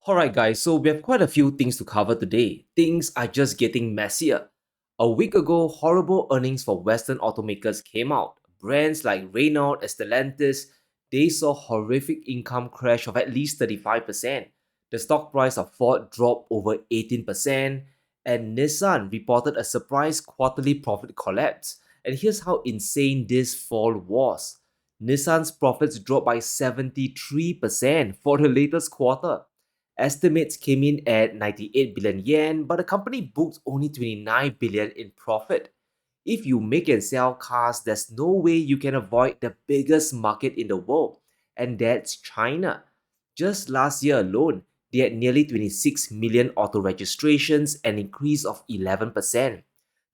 Alright, guys, so we have quite a few things to cover today. Things are just getting messier. A week ago, horrible earnings for Western automakers came out. Brands like Renault and Stellantis, they saw horrific income crash of at least 35%. The stock price of Ford dropped over 18%, and Nissan reported a surprise quarterly profit collapse. And here's how insane this fall was. Nissan's profits dropped by 73% for the latest quarter. Estimates came in at 98 billion yen, but the company booked only 29 billion in profit. If you make and sell cars, there's no way you can avoid the biggest market in the world, and that's China. Just last year alone, they had nearly 26 million auto registrations, an increase of 11%.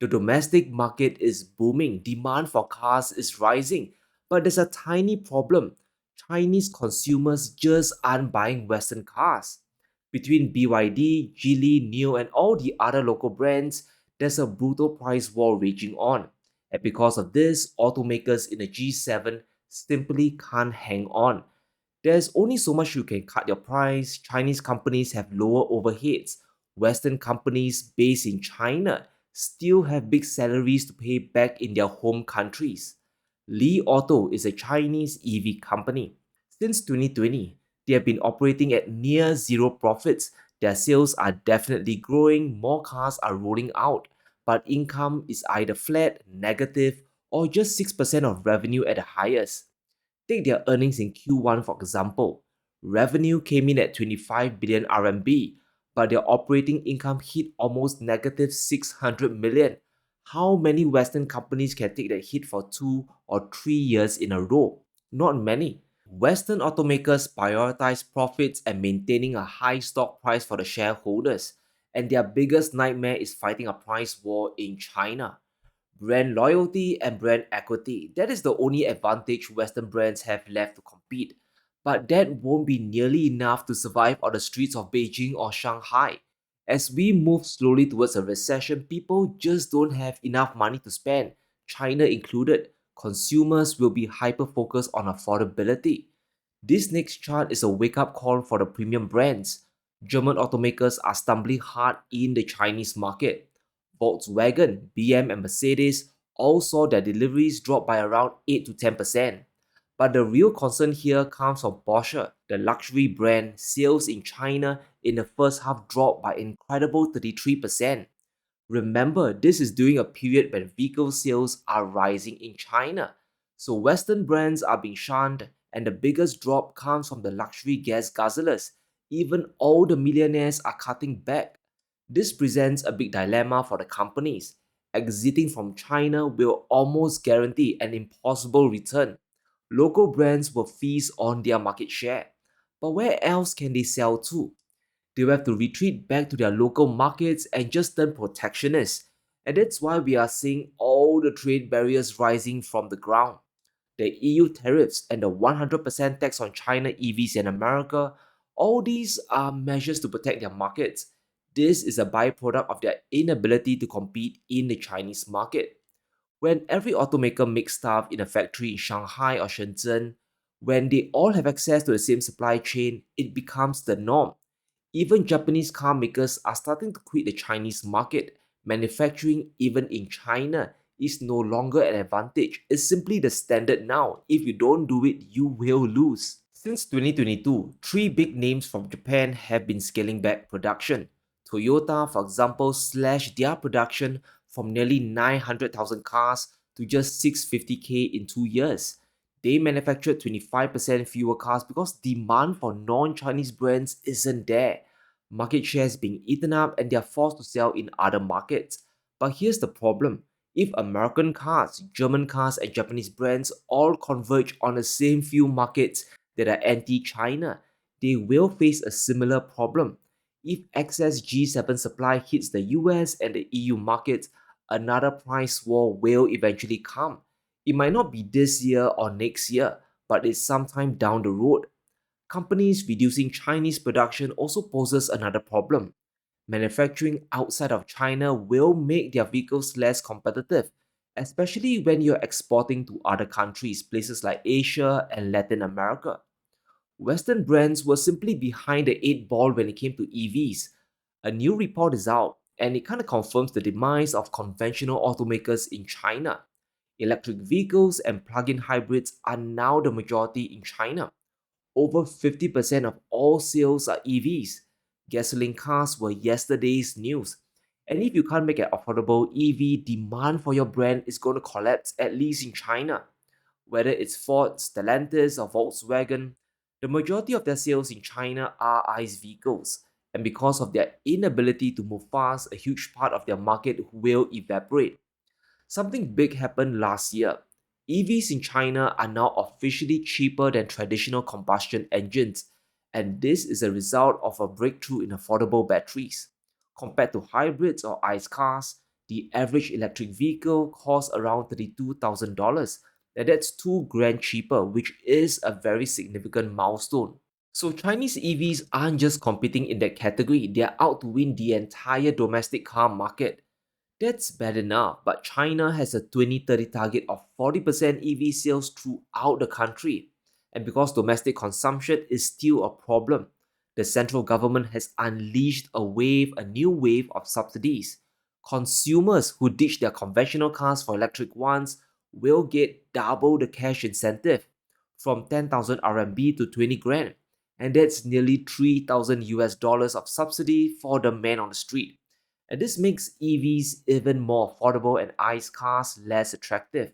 The domestic market is booming, demand for cars is rising, but there's a tiny problem. Chinese consumers just aren't buying Western cars. Between BYD, Geely, NIO, and all the other local brands, there's a brutal price war raging on. And because of this, automakers in the G7 simply can't hang on. There's only so much you can cut your price. Chinese companies have lower overheads. Western companies based in China still have big salaries to pay back in their home countries. Li Auto is a Chinese EV company. Since 2020, they have been operating at near zero profits. Their sales are definitely growing, more cars are rolling out, but income is either flat, negative, or just 6% of revenue at the highest. Take their earnings in Q1 for example. Revenue came in at 25 billion RMB, but their operating income hit almost negative 600 million. How many Western companies can take that hit for 2 or 3 years in a row? Not many. Western automakers prioritize profits and maintaining a high stock price for the shareholders, and their biggest nightmare is fighting a price war in China. Brand loyalty and brand equity. That is the only advantage Western brands have left to compete. But that won't be nearly enough to survive on the streets of Beijing or Shanghai. As we move slowly towards a recession, people just don't have enough money to spend, China included. Consumers will be hyper focused on affordability. This next chart is a wake up call for the premium brands. German automakers are stumbling hard in the Chinese market. Volkswagen, BM, and Mercedes all saw their deliveries drop by around 8 to 10%. But the real concern here comes from Porsche, the luxury brand. Sales in China in the first half dropped by an incredible 33%. Remember, this is during a period when vehicle sales are rising in China. So Western brands are being shunned, and the biggest drop comes from the luxury gas guzzlers. Even all the millionaires are cutting back. This presents a big dilemma for the companies. Exiting from China will almost guarantee an impossible return. Local brands will feast on their market share. But where else can they sell to? They will have to retreat back to their local markets and just turn protectionist. And that's why we are seeing all the trade barriers rising from the ground. The EU tariffs and the 100% tax on China EVs in America, all these are measures to protect their markets. This is a byproduct of their inability to compete in the Chinese market. When every automaker makes stuff in a factory in Shanghai or Shenzhen, when they all have access to the same supply chain, it becomes the norm. Even Japanese car makers are starting to quit the Chinese market. Manufacturing, even in China, is no longer an advantage. It's simply the standard now. If you don't do it, you will lose. Since 2022, three big names from Japan have been scaling back production. Toyota, for example, slashed their production from nearly 900,000 cars to just 650k in 2 years. They manufactured 25% fewer cars because demand for non-Chinese brands isn't there. Market shares being eaten up and they are forced to sell in other markets. But here's the problem. If American cars, German cars, and Japanese brands all converge on the same few markets that are anti-China, they will face a similar problem. If excess G7 supply hits the US and the EU markets, another price war will eventually come. It might not be this year or next year, but it's sometime down the road. Companies reducing Chinese production also poses another problem. Manufacturing outside of China will make their vehicles less competitive, especially when you're exporting to other countries, places like Asia and Latin America. Western brands were simply behind the eight ball when it came to EVs. A new report is out, and it kind of confirms the demise of conventional automakers in China. Electric vehicles and plug-in hybrids are now the majority in China. Over 50% of all sales are EVs. Gasoline cars were yesterday's news. And if you can't make an affordable EV, demand for your brand is going to collapse, at least in China. Whether it's Ford, Stellantis, or Volkswagen, the majority of their sales in China are ICE vehicles. And because of their inability to move fast, a huge part of their market will evaporate. Something big happened last year. EVs in China are now officially cheaper than traditional combustion engines, and this is a result of a breakthrough in affordable batteries. Compared to hybrids or ICE cars, the average electric vehicle costs around $32,000, and that's 2 grand cheaper, which is a very significant milestone. So Chinese EVs aren't just competing in that category, they're out to win the entire domestic car market. That's bad enough, but China has a 2030 target of 40% EV sales throughout the country. And because domestic consumption is still a problem, the central government has unleashed a new wave of subsidies. Consumers who ditch their conventional cars for electric ones will get double the cash incentive from 10,000 RMB to 20 grand. And that's nearly 3,000 US dollars of subsidy for the man on the street. And this makes EVs even more affordable and ICE cars less attractive.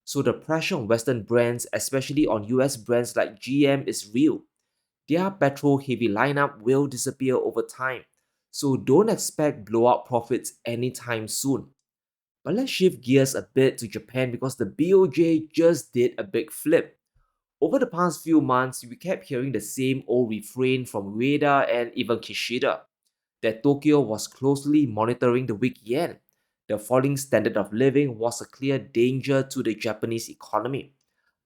So the pressure on Western brands, especially on US brands like GM, is real. Their petrol heavy lineup will disappear over time. So don't expect blowout profits anytime soon. But let's shift gears a bit to Japan because the BOJ just did a big flip. Over the past few months, we kept hearing the same old refrain from Ueda and even Kishida that Tokyo was closely monitoring the weak yen. The falling standard of living was a clear danger to the Japanese economy.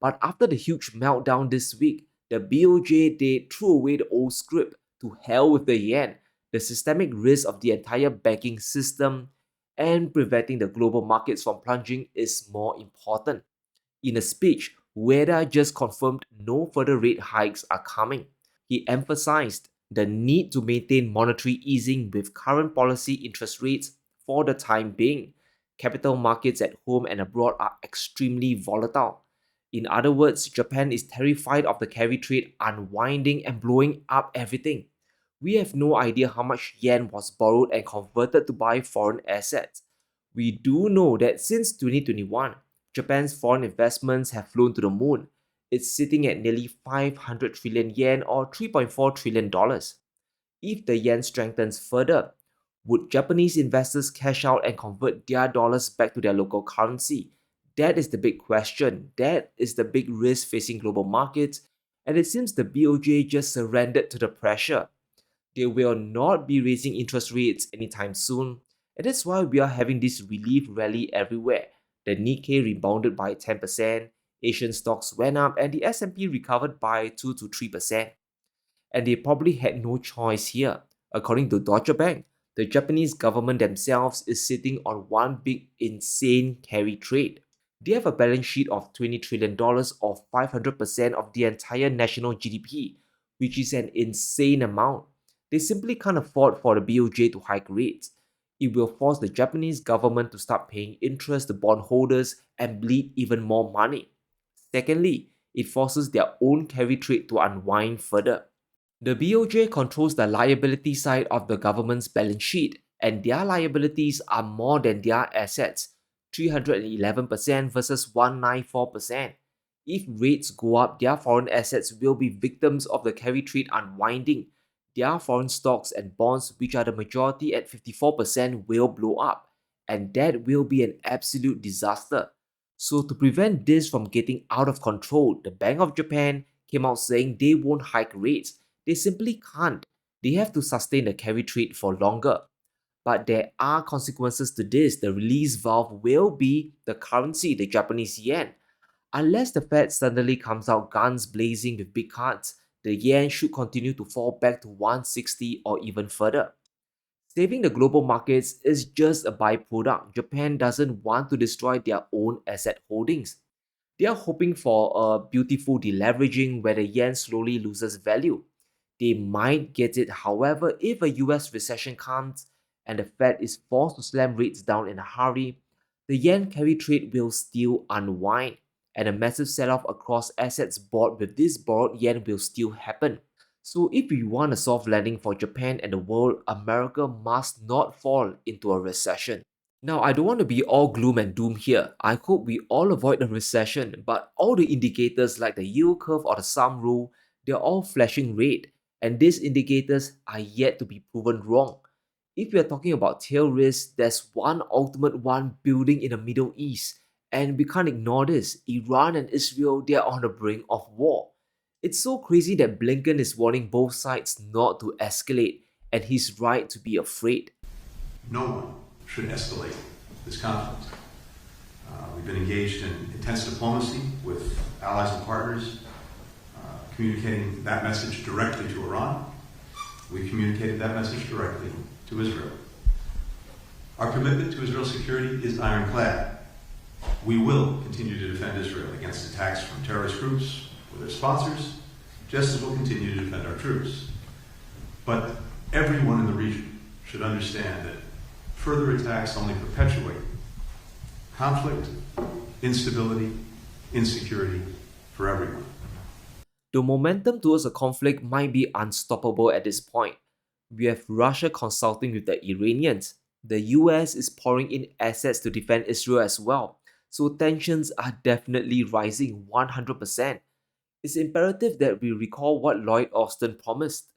But after the huge meltdown this week, the BOJ they threw away the old script. To hell with the yen, the systemic risk of the entire banking system and preventing the global markets from plunging is more important. In a speech, Ueda just confirmed no further rate hikes are coming. He emphasized the need to maintain monetary easing with current policy interest rates for the time being. Capital markets at home and abroad are extremely volatile. In other words, Japan is terrified of the carry trade unwinding and blowing up everything. We have no idea how much yen was borrowed and converted to buy foreign assets. We do know that since 2021, Japan's foreign investments have flown to the moon. It's sitting at nearly 500 trillion yen or $3.4 trillion. dollars. If the yen strengthens further, would Japanese investors cash out and convert their dollars back to their local currency? That is the big question. That is the big risk facing global markets, and it seems the BOJ just surrendered to the pressure. They will not be raising interest rates anytime soon, and that's why we are having this relief rally everywhere. The Nikkei rebounded by 10%, Asian stocks went up, and the S&P recovered by 2 to 3%. And they probably had no choice here. According to Deutsche Bank, the Japanese government themselves is sitting on one big insane carry trade. They have a balance sheet of $20 trillion dollars or 500% of the entire national GDP, which is an insane amount. They simply can't afford for the BOJ to hike rates. It will force the Japanese government to start paying interest to bondholders and bleed even more money. Secondly, it forces their own carry trade to unwind further. The BOJ controls the liability side of the government's balance sheet, and their liabilities are more than their assets, 311% versus 194%. If rates go up, their foreign assets will be victims of the carry trade unwinding. Their foreign stocks and bonds, which are the majority at 54%, will blow up, and that will be an absolute disaster. So, to prevent this from getting out of control, the Bank of Japan came out saying they won't hike rates. They simply can't. They have to sustain the carry trade for longer. But there are consequences to this. The release valve will be the currency, the Japanese yen. Unless the Fed suddenly comes out guns blazing with big cuts, the yen should continue to fall back to 160 or even further. Saving the global markets is just a byproduct. Japan doesn't want to destroy their own asset holdings. They are hoping for a beautiful deleveraging where the yen slowly loses value. They might get it, however, if a US recession comes and the Fed is forced to slam rates down in a hurry, the yen carry trade will still unwind, and a massive sell off across assets bought with this borrowed yen will still happen. So, if we want a soft landing for Japan and the world, America must not fall into a recession. Now, I don't want to be all gloom and doom here. I hope we all avoid a recession, but all the indicators like the yield curve or the sum rule, they're all flashing red, and these indicators are yet to be proven wrong. If we are talking about tail risk, there's one ultimate one building in the Middle East, and we can't ignore this. Iran and Israel, they are on the brink of war. It's so crazy that Blinken is warning both sides not to escalate, and he's right to be afraid. No one should escalate this conflict. We've been engaged in intense diplomacy with allies and partners, communicating that message directly to Iran. We communicated that message directly to Israel. Our commitment to Israel's security is ironclad. We will continue to defend Israel against attacks from terrorist groups or their sponsors, just as we'll continue to defend our troops. But everyone in the region should understand that further attacks only perpetuate conflict, instability, insecurity for everyone. The momentum towards a conflict might be unstoppable at this point. We have Russia consulting with the Iranians. The US is pouring in assets to defend Israel as well. So tensions are definitely rising 100%. It's imperative that we recall what Lloyd Austin promised: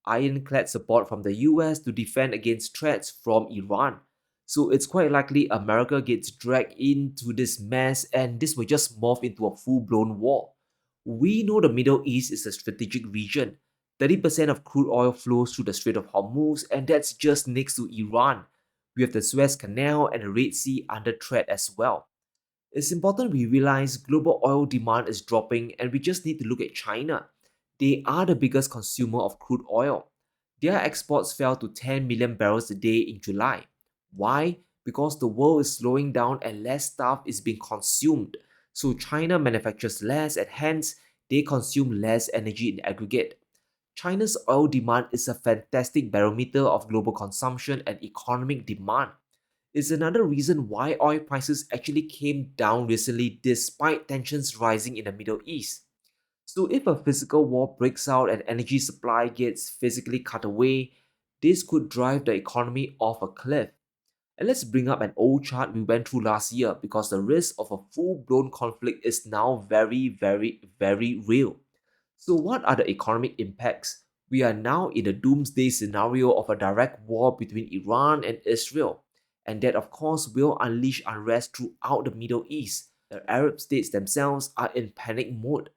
ironclad support from the US to defend against threats from Iran. So it's quite likely America gets dragged into this mess and this will just morph into a full-blown war. We know the Middle East is a strategic region. 30% of crude oil flows through the Strait of Hormuz, and that's just next to Iran. We have the Suez Canal and the Red Sea under threat as well. It's important we realize global oil demand is dropping, and we just need to look at China. They are the biggest consumer of crude oil. Their exports fell to 10 million barrels a day in July. Why? Because the world is slowing down and less stuff is being consumed. So China manufactures less and hence they consume less energy in aggregate. China's oil demand is a fantastic barometer of global consumption and economic demand. It's another reason why oil prices actually came down recently despite tensions rising in the Middle East. So if a physical war breaks out and energy supply gets physically cut away, this could drive the economy off a cliff. And let's bring up an old chart we went through last year because the risk of a full-blown conflict is now very, very, very real. So what are the economic impacts? We are now in a doomsday scenario of a direct war between Iran and Israel. And that of course will unleash unrest throughout the Middle East. The Arab states themselves are in panic mode.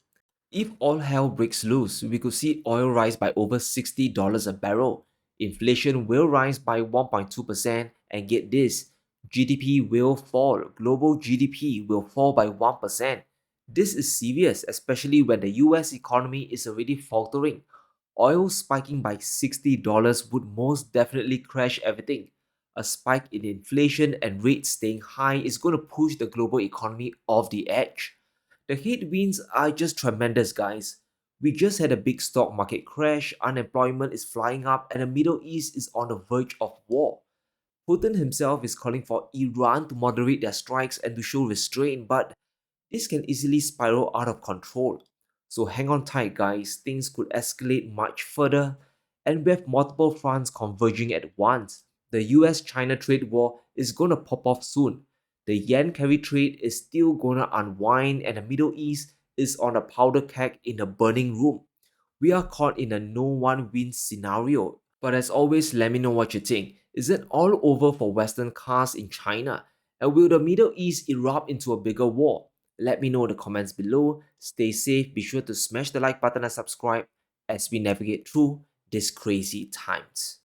If all hell breaks loose, we could see oil rise by over $60 a barrel. Inflation will rise by 1.2%, and get this, GDP will fall. Global GDP will fall by 1%. This is serious, especially when the US economy is already faltering. Oil spiking by $60 would most definitely crash everything. A spike in inflation and rates staying high is going to push the global economy off the edge. The headwinds are just tremendous, guys. We just had a big stock market crash, unemployment is flying up, and the Middle East is on the verge of war. Putin himself is calling for Iran to moderate their strikes and to show restraint, but this can easily spiral out of control. So hang on tight, guys. Things could escalate much further, and we have multiple fronts converging at once. The US China trade war is gonna pop off soon. The yen carry trade is still gonna unwind, and the Middle East is on a powder keg in a burning room. We are caught in a no one wins scenario. But as always, let me know what you think. Is it all over for Western cars in China? And will the Middle East erupt into a bigger war? Let me know in the comments below. Stay safe, be sure to smash the like button and subscribe as we navigate through these crazy times.